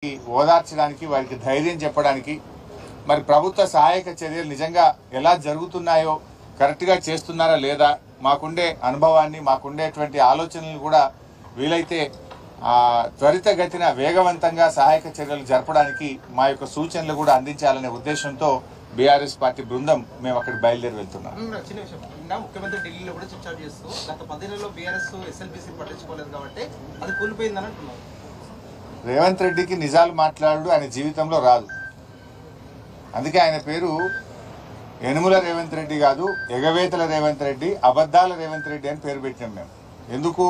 ఓదార్చడానికి వారికి ధైర్యం చెప్పడానికి మరి ప్రభుత్వ సహాయక చర్యలు నిజంగా ఎలా జరుగుతున్నాయో కరెక్ట్గా చేస్తున్నారా లేదా మాకుండే అనుభవాన్ని మాకుండేటువంటి ఆలోచనలు కూడా వీలైతే త్వరితగతిన వేగవంతంగా సహాయక చర్యలు జరపడానికి మా యొక్క సూచనలు కూడా అందించాలనే ఉద్దేశంతో బీఆర్ఎస్ పార్టీ బృందం మేము అక్కడికి బయలుదేరి వెళ్తున్నాం. ముఖ్యమంత్రి ఢిల్లీలో కూడా చర్చ చేస్తూ గత 10 నెలల్లో బీఆర్ఎస్ ఎస్ఎల్బీసీ పట్టించుకోలేదు కాబట్టి అది కూలిపోయిందని అంటున్నారు. రేవంత్ రెడ్డికి నిజాలు మాట్లాడు ఆయన జీవితంలో రాదు. అందుకే ఆయన పేరు యనుమల రేవంత్ రెడ్డి కాదు, ఎగవేతల రేవంత్ రెడ్డి, అబద్ధాల రేవంత్ రెడ్డి అని పేరు పెట్టినాం మేము. ఎందుకు?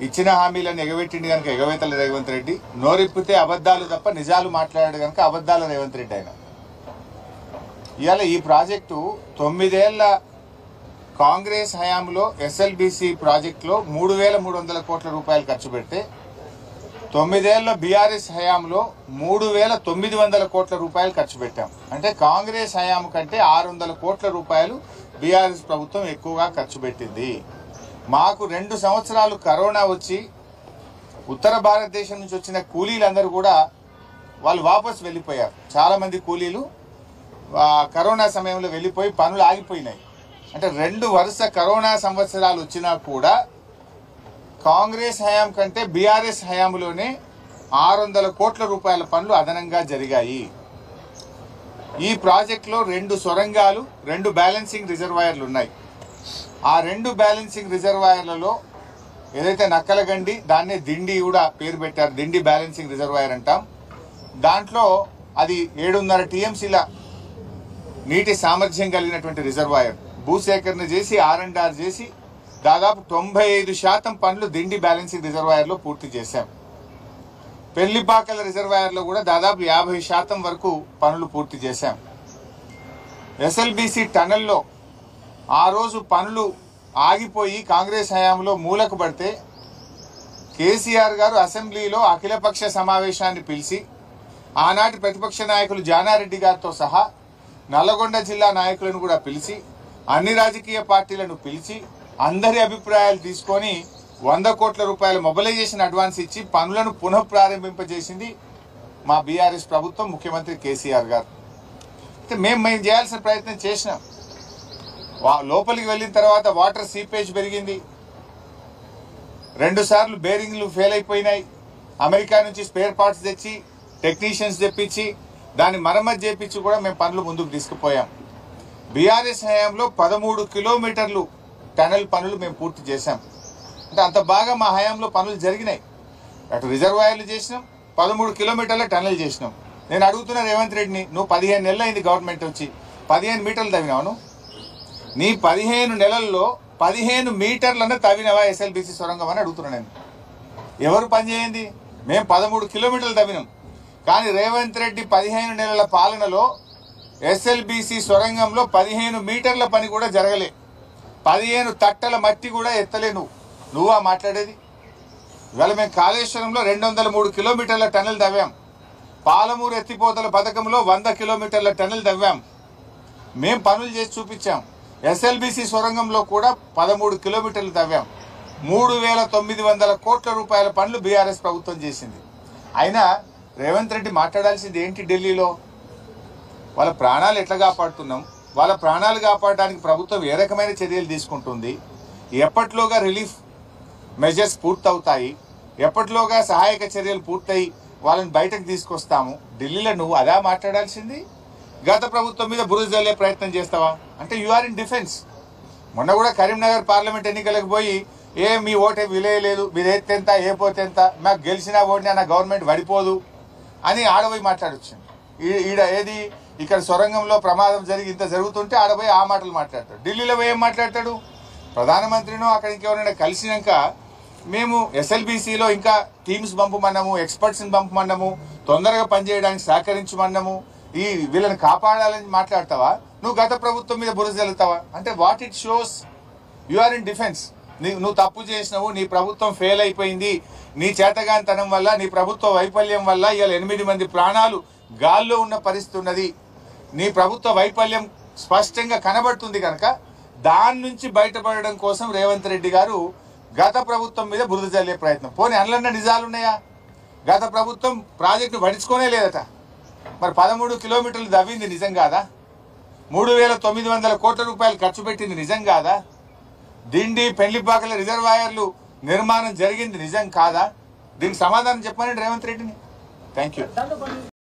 ఇచ్చిన హామీలను ఎగబెట్టింది కనుక ఎగవేతల రేవంత్ రెడ్డి, నోరిప్పితే అబద్ధాలు తప్ప నిజాలు మాట్లాడాడు కనుక అబద్ధాల రేవంత్ రెడ్డి ఆయన. ఇవాళ ఈ ప్రాజెక్టు 9 ఏళ్ల కాంగ్రెస్ హయాంలో ఎస్ఎల్బీసీ ప్రాజెక్టులో 3,300 కోట్ల రూపాయలు ఖర్చు పెడితే 9 ఏళ్ల బీఆర్ఎస్ హయాంలో 3,900 కోట్ల రూపాయలు ఖర్చు పెట్టాం. అంటే కాంగ్రెస్ హయాం కంటే 600 కోట్ల రూపాయలు బీఆర్ఎస్ ప్రభుత్వం ఎక్కువగా ఖర్చు పెట్టింది. మాకు 2 సంవత్సరాలు కరోనా వచ్చి ఉత్తర భారతదేశం నుంచి వచ్చిన కూలీలందరూ కూడా వాళ్ళు వాపసు వెళ్ళిపోయారు. చాలామంది కూలీలు కరోనా సమయంలో వెళ్ళిపోయి పనులు ఆగిపోయినాయి. అంటే 2 వరుస కరోనా సంవత్సరాలు వచ్చినా కూడా కాంగ్రెస్ హయాం కంటే బీఆర్ఎస్ హయాంలోనే 600 కోట్ల రూపాయల పనులు అదనంగా జరిగాయి. ఈ ప్రాజెక్టులో 2 సొరంగాలు, 2 బ్యాలెన్సింగ్ రిజర్వాయర్లు ఉన్నాయి. ఆ 2 బ్యాలెన్సింగ్ రిజర్వాయర్లలో ఏదైతే నక్కలగండి, దాన్నే దిండి కూడా పేరు పెట్టారు, దిండి బ్యాలెన్సింగ్ రిజర్వాయర్ అంటాం. దాంట్లో అది 7.5 టీఎంసీల నీటి సామర్థ్యం కలిగినటువంటి రిజర్వాయర్. భూసేకరణ చేసి R&R చేసి దాదాపు 95% పనులు దిండి బ్యాలెన్సింగ్ రిజర్వాయర్లో పూర్తి చేశాం. పెళ్లిపాకల రిజర్వాయర్లో కూడా దాదాపు 50% వరకు పనులు పూర్తి చేశాం. ఎస్ఎల్బీసీ టనల్లో ఆ రోజు పనులు ఆగిపోయి కాంగ్రెస్ హయాంలో మూలకు పడితే కేసీఆర్ గారు అసెంబ్లీలో అఖిలపక్ష సమావేశాన్ని పిలిచి ఆనాటి ప్రతిపక్ష నాయకులు జానారెడ్డి గారితో సహా నల్లగొండ జిల్లా నాయకులను కూడా పిలిచి అన్ని రాజకీయ పార్టీలను పిలిచి అందరి అభిప్రాయాలు తీసుకొని 100 కోట్ల రూపాయల మొబిలైజేషన్ అడ్వాన్స్ ఇచ్చి పనులను పునః ప్రారంభింపజేసింది మా బీఆర్ఎస్ ప్రభుత్వం, ముఖ్యమంత్రి కేసీఆర్ గారు. అయితే మేము చేయాల్సిన ప్రయత్నం చేసినాం. లోపలికి వెళ్ళిన తర్వాత వాటర్ సీపేజ్ పెరిగింది. 2 సార్లు బేరింగ్లు ఫెయిల్ అయిపోయినాయి. అమెరికా నుంచి స్పేర్ పార్ట్స్ తెచ్చి టెక్నీషియన్స్ తెప్పించి దాన్ని మరమ్మతు చేపించి కూడా మేము పనులు ముందుకు తీసుకుపోయాం. బీఆర్ఎస్ హయాంలో 13 కిలోమీటర్లు టనల్ పనులు మేము పూర్తి చేశాం. అంటే అంత బాగా మా హయాంలో పనులు జరిగినాయి. అటు రిజర్వాయర్లు చేసినాం, 13 కిలోమీటర్ల టనల్ చేసినాం. నేను అడుగుతున్నా రేవంత్ రెడ్డిని, నువ్వు 15 నెలలు అయింది గవర్నమెంట్ వచ్చి, 15 మీటర్లు తవ్వినావు? నీ 15 నెలల్లో 15 మీటర్లను తవ్వినవా ఎస్ఎల్బీసీ సొరంగం అని అడుగుతున్నా నేను. ఎవరు పని చేయండి? మేము 13 కిలోమీటర్లు తవ్వినాం. కానీ రేవంత్ రెడ్డి 15 నెలల పాలనలో ఎస్ఎల్బీసీ సొరంగంలో 15 మీటర్ల పని కూడా జరగలే. 15 తట్టల మట్టి కూడా ఎత్తలే. నువ్వా మాట్లాడేది? ఇవాళ మేము కాళేశ్వరంలో 203 కిలోమీటర్ల టనల్ తవ్వాం. పాలమూరు ఎత్తిపోతల పథకంలో 100 కిలోమీటర్ల టనల్ తవ్వాం. మేం పనులు చేసి చూపించాం. ఎస్ఎల్బీసీ సొరంగంలో కూడా 13 కిలోమీటర్లు తవ్వాం. 3,900 కోట్ల రూపాయల పనులు బీఆర్ఎస్ ప్రభుత్వం చేసింది. అయినా రేవంత్ రెడ్డి మాట్లాడాల్సింది ఏంటి? ఢిల్లీలో వాళ్ళ ప్రాణాలు ఎట్లా కాపాడుతున్నాం, వాళ్ళ ప్రాణాలు కాపాడడానికి ప్రభుత్వం ఏ రకమైన చర్యలు తీసుకుంటుంది, ఎప్పటిలోగా రిలీఫ్ మెజర్స్ పూర్తవుతాయి, ఎప్పటిలోగా సహాయక చర్యలు పూర్తయి వాళ్ళని బయటకు తీసుకొస్తాము. ఢిల్లీలో నువ్వు అదా మాట్లాడాల్సింది? గత ప్రభుత్వం మీద బురద జల్లే ప్రయత్నం చేస్తావా? అంటే యు ఆర్ ఇన్ డిఫెన్స్. మొన్న కూడా కరీంనగర్ పార్లమెంట్ ఎన్నికలకు పోయి మీ ఓటే విలేయలేదు, మీరు ఎత్తెంత ఏ పోతే ఎంత, మాకు గెలిచినా ఓడినా నా గవర్నమెంట్ పడిపోదు అని ఆడపోయి మాట్లాడొచ్చింది. ఈడ ఏది ఇక్కడ సొరంగంలో ప్రమాదం జరిగి ఇంత జరుగుతుంటే ఆడపోయి ఆ మాటలు మాట్లాడతాడు. ఢిల్లీలో పోయి ఏం మాట్లాడతాడు? ప్రధానమంత్రినో అక్కడ ఇంకెవరైనా కలిసినాక మేము ఎస్ఎల్బీసీలో ఇంకా టీమ్స్ పంపమన్నాము, ఎక్స్పర్ట్స్ని పంపమన్నాము, తొందరగా పనిచేయడానికి సహకరించమన్నాము, వీళ్ళని కాపాడాలని మాట్లాడతావా? నువ్వు గత ప్రభుత్వం మీద బురద జల్లుతావా? అంటే what it shows? You are in defence. నువ్వు తప్పు చేసినావు, నీ ప్రభుత్వం ఫెయిల్ అయిపోయింది, నీ చేతగానితనం వల్ల, నీ ప్రభుత్వ వైఫల్యం వల్ల ఇవాళ 8 మంది ప్రాణాలు గాల్లో ఉన్న పరిస్థితి ఉన్నది. నీ ప్రభుత్వ వైఫల్యం స్పష్టంగా కనబడుతుంది కనుక దాని నుంచి బయటపడడం కోసం రేవంత్ రెడ్డి గారు గత ప్రభుత్వం మీద బురద జల్లే ప్రయత్నం. పోనీ అందులో నిజాలున్నాయా? గత ప్రభుత్వం ప్రాజెక్టు పట్టించుకోనే లేదట. మరి 13 కిలోమీటర్లు దవ్వింది నిజం కాదా? 3,900 కోట్ల రూపాయలు ఖర్చు పెట్టింది నిజం కాదా? దిండి పెళ్లిపాకల రిజర్వాయర్లు నిర్మాణం జరిగింది నిజం కాదా? దీనికి సమాధానం చెప్పమని రేవంత్ రెడ్డిని. Thank you.